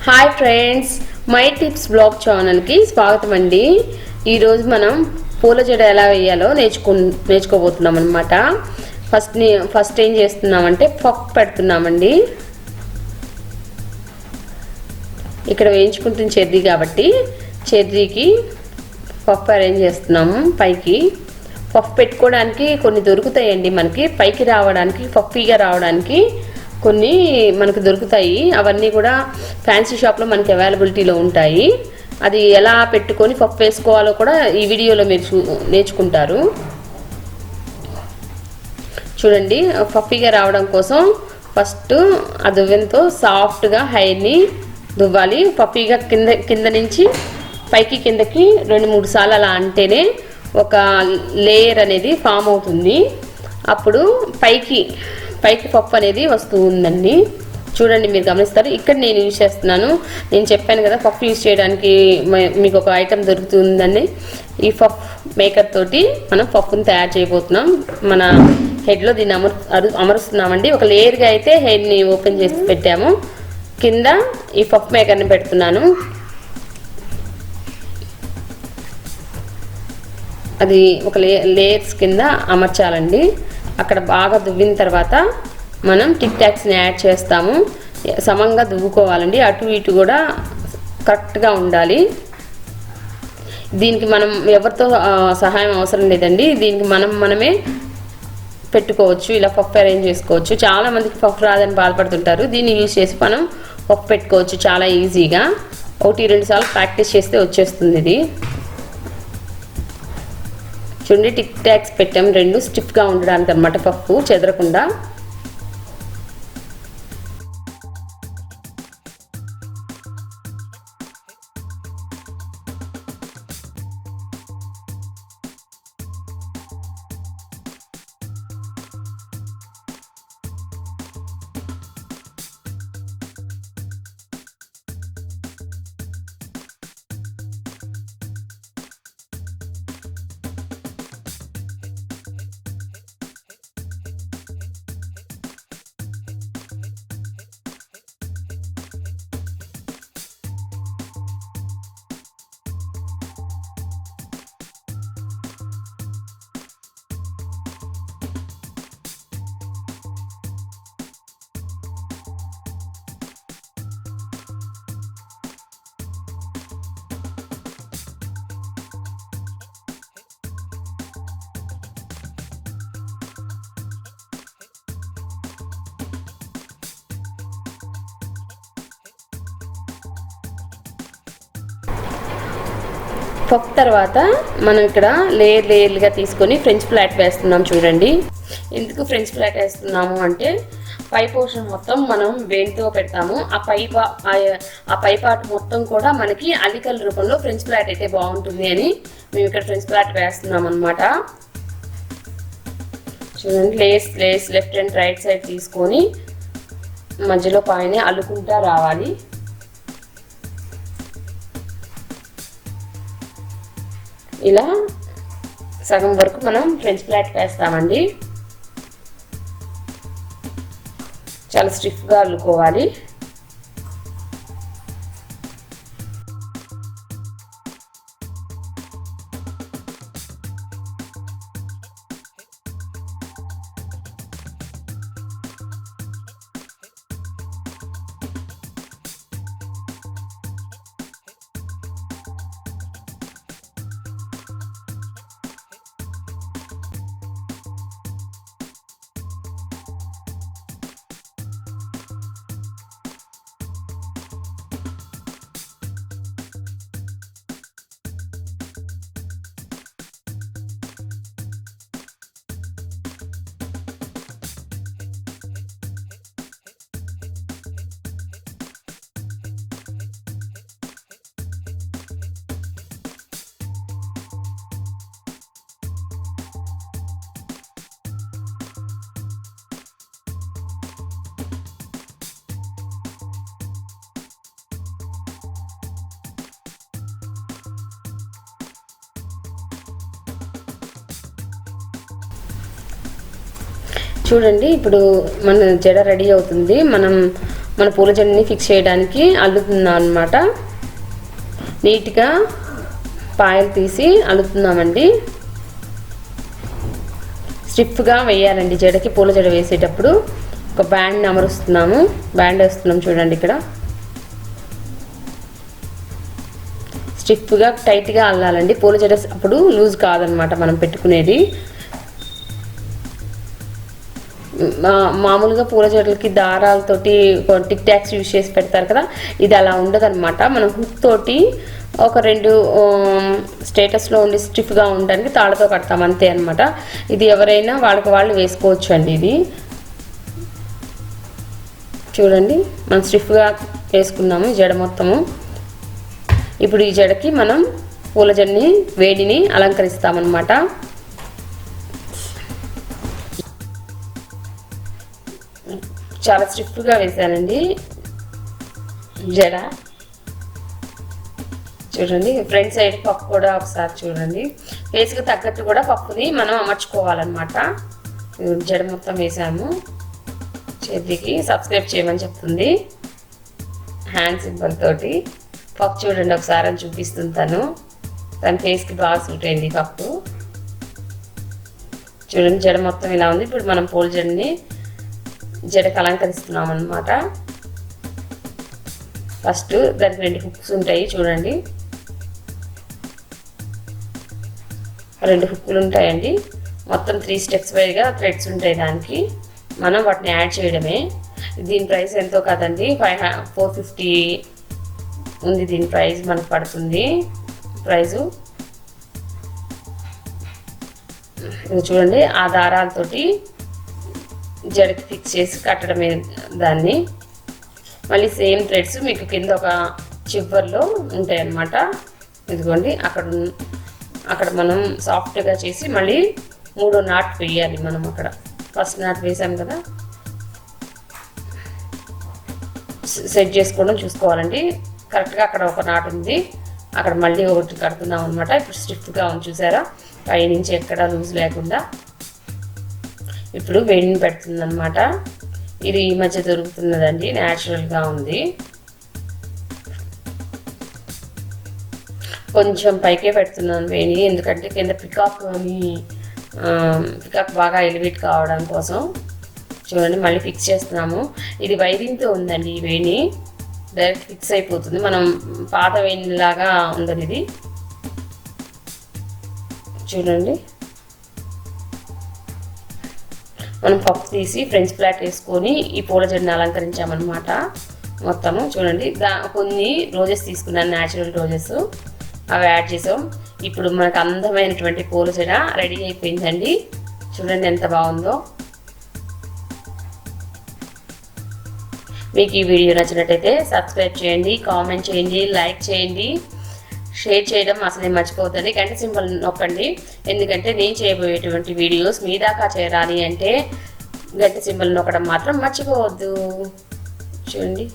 Hi friends, my tips blog ఛానల్కి స్వాగతం అండి. ఈరోజు మనం పూల జడ ఎలా వేయాలో నేర్చుకోబోతున్నాం అనమాట. ఫస్ట్ ఏం చేస్తున్నామంటే పఫ్ పెడుతున్నామండి. ఇక్కడ వేయించుకుంటున్న చెర్రీ కాబట్టి చెర్రీకి పఫ్ అరేంజ్ చేస్తున్నాము. పైకి పఫ్ పెట్టుకోవడానికి కొన్ని దొరుకుతాయండి, మనకి పైకి రావడానికి పఫీగా రావడానికి కొన్ని మనకు దొరుకుతాయి. అవన్నీ కూడా ఫ్యాన్సీ షాప్లో మనకి అవైలబిలిటీలో ఉంటాయి. అది ఎలా పెట్టుకొని పఫ్ వేసుకోవాలో కూడా ఈ వీడియోలో మీరు నేర్చుకుంటారు. చూడండి, పఫీగా రావడం కోసం ఫస్ట్ ఆ దువ్వెనతో సాఫ్ట్గా హెయిర్ని దువ్వాలి. పఫీగా కింద నుంచి పైకి కిందకి 2-3 సార్లు అలా అంటేనే ఒక లేయర్ అనేది ఫామ్ అవుతుంది. అప్పుడు పైకి పఫ్ అనేది వస్తూ ఉందండి. చూడండి, మీరు గమనిస్తారు. ఇక్కడ నేను యూజ్ చేస్తున్నాను. నేను చెప్పాను కదా పఫ్ యూజ్ చేయడానికి మీకు ఒక ఐటెం దొరుకుతుందని. ఈ పఫ్ మేకర్ తోటి మనం పఫ్ని తయారు చేయబోతున్నాం. మన హెడ్లో దీన్ని అమరుస్తున్నామండి. ఒక లేయర్గా అయితే హెయిర్ని ఓపెన్ చేసి పెట్టాము. కింద ఈ పఫ్ మేకర్ని పెడుతున్నాను. అది ఒక లేయర్స్ కింద అమర్చాలండి. అక్కడ బాగా దువ్విన తర్వాత మనం టిక్ టాక్స్ని యాడ్ చేస్తాము. సమంగా దువ్వుకోవాలండి. అటు ఇటు కూడా కరెక్ట్గా ఉండాలి. దీనికి మనం ఎవరితో సహాయం అవసరం లేదండి. దీనికి మనమే పెట్టుకోవచ్చు. ఇలా పఫ్ అరేంజ్ చేసుకోవచ్చు. చాలామందికి పఫ్ రాదని బాధపడుతుంటారు. దీన్ని యూజ్ చేసి మనం పఫ్ పెట్టుకోవచ్చు చాలా ఈజీగా. 1-2 సార్లు ప్రాక్టీస్ చేస్తే వచ్చేస్తుంది ఇది. చూడండి, టిక్ టాక్స్ పెట్టాం 2 స్టిఫ్గా ఉండడానికి అన్నమాట, పప్పు చెదరకుండా. పఫ్ తర్వాత మనం ఇక్కడ లేయర్లుగా తీసుకొని ఫ్రెంచ్ ఫ్లాట్ వేస్తున్నాం. చూడండి, ఎందుకు ఫ్రెంచ్ ఫ్లాట్ వేస్తున్నాము అంటే పై పోర్షన్ మొత్తం మనం వేడితో పెడతాము. ఆ పై పార్ట్ మొత్తం కూడా మనకి అల్లికల రూపంలో ఫ్రెంచ్ ఫ్లాట్ అయితే బాగుంటుంది అని మేము ఇక్కడ ఫ్రెంచ్ ఫ్లాట్ వేస్తున్నాం అనమాట. చూడండి, lace left and right side తీసుకొని మధ్యలో పైన అల్లుకుంటా రావాలి. ఇలా సగం వరకు మనం ఫ్రెంచ్ ఫ్లాట్ వేస్తామండి. చాలా స్టిఫ్గా అల్లుకోవాలి. చూడండి, ఇప్పుడు మన జడ రెడీ అవుతుంది. మన పూల జడని ఫిక్స్ చేయడానికి అల్లుతున్నాం అన్నమాట. నీట్గా పాయలు తీసి అల్లుతున్నామండి. స్టిఫ్గా వేయాలండి జడకి. పూల జడ వేసేటప్పుడు ఒక బ్యాండ్ అమరుస్తున్నాము, బ్యాండ్ వేస్తున్నాం చూడండి. ఇక్కడ స్టిఫ్గా టైట్గా అల్లాలండి. పూల జడ అప్పుడు లూజ్ కాదనమాట మనం పెట్టుకునేది. మామూలుగా పూల జడలకి దారాలతోటి టిక్ టాక్స్ యూజ్ చేసి పెడతారు కదా, ఇది అలా ఉండదన్నమాట. మనం హుక్ తోటి ఒక 2 స్టేటస్లో ఉండి స్టిఫ్గా ఉండడానికి తాళ్ళతో కడతాం అంతే అనమాట. ఇది ఎవరైనా వాళ్ళకి వాళ్ళు వేసుకోవచ్చు అండి. ఇది చూడండి మనం స్టిఫ్గా వేసుకున్నాము జడ మొత్తము. ఇప్పుడు ఈ జడకి మనం పూల జడని వేడిని అలంకరిస్తామన్నమాట. చాలా స్టిఫ్గా వేసానండి జడ. చూడండి ఫ్రంట్ సైడ్ పప్పు కూడా ఒకసారి చూడండి. ఫేస్కి తగ్గట్టు కూడా పప్పుని మనం అమర్చుకోవాలన్నమాట. జడ మొత్తం వేసాము. చేతికి సబ్స్క్రైబ్ చేయమని చెప్తుంది హ్యాండ్ సింబల్ తోటి. పప్పు చూడండి ఒకసారి అని చూపిస్తుంటాను. తన ఫేస్కి బాగా సూట్ అయింది పప్పు. చూడండి జడ మొత్తం ఇలా ఉంది. ఇప్పుడు మనం పూల జడని జడకు అలంకరిస్తున్నాం అన్నమాట. ఫస్ట్ దానికి 2 హుక్స్ ఉంటాయి చూడండి. 2 హుక్కులు ఉంటాయండి. మొత్తం 3 స్టెప్స్ వైగా థ్రెడ్స్ ఉంటాయి దానికి. మనం వాటిని యాడ్ చేయడమే. దీని ప్రైస్ ఎంతో కాదండి, 450 ఉంది దీని ప్రైస్ మనకు పడుతుంది. ప్రైజు ఇది చూడండి. ఆ దారాలతోటి జడకి ఫిక్స్ చేసి కట్టడమే దాన్ని. మళ్ళీ సేమ్ థ్రెడ్స్ మీకు కింద ఒక చివర్లో ఉంటాయి అన్నమాట. ఇదిగోండి అక్కడ మనం సాఫ్ట్గా చేసి మళ్ళీ 3వ నాట్ వేయాలి మనం. అక్కడ ఫస్ట్ నాట్ వేసాం కదా, సెట్ చేసుకోవడం చూసుకోవాలండి కరెక్ట్గా. అక్కడ ఒక నాట్ ఉంది, అక్కడ మళ్ళీ ఒకటి కడుతున్నాం అనమాట. ఇప్పుడు స్టిఫ్గా ఉంది చూసారా, పైనుంచి ఎక్కడ లూజ్ లేకుండా. ఇప్పుడు వేడిని పెడుతుంది అనమాట. ఇది ఈ మధ్య దొరుకుతున్నదండి, న్యాచురల్గా ఉంది. కొంచెం పైకే పెడుతున్నాను వేణి, ఎందుకంటే కింద పికాక్ బాగా ఎలివేట్ కావడం కోసం. చూడండి మళ్ళీ ఫిక్స్ చేస్తున్నాము. ఇది వైరింగ్తో ఉందండి ఈ వేణి, డైరెక్ట్ ఫిక్స్ అయిపోతుంది. మనం పాత వేణిలాగా ఉండదు ఇది. చూడండి మనం పప్పు తీసి ఫ్రెంచ్ ఫ్లాట్ వేసుకొని ఈ పూల జడని అలంకరించామన్నమాట మొత్తము. చూడండి కొన్ని రోజెస్ తీసుకున్నాను, న్యాచురల్ రోజెస్, అవి యాడ్ చేసాం. ఇప్పుడు మనకు అందమైనటువంటి పూల జడ రెడీ అయిపోయిందండి. చూడండి ఎంత బాగుందో. మీకు ఈ వీడియో నచ్చినట్టయితే సబ్స్క్రైబ్ చేయండి, కామెంట్ చేయండి, లైక్ చేయండి, షేర్ చేయడం అసలే మర్చిపోవద్దండి. గంట సింబల్ నొక్కండి, ఎందుకంటే నేను చేయబోయేటువంటి వీడియోస్ మీ దాకా చేరాలి అంటే గంట సింబల్ నొక్కడం మాత్రం మర్చిపోవద్దు. చూడండి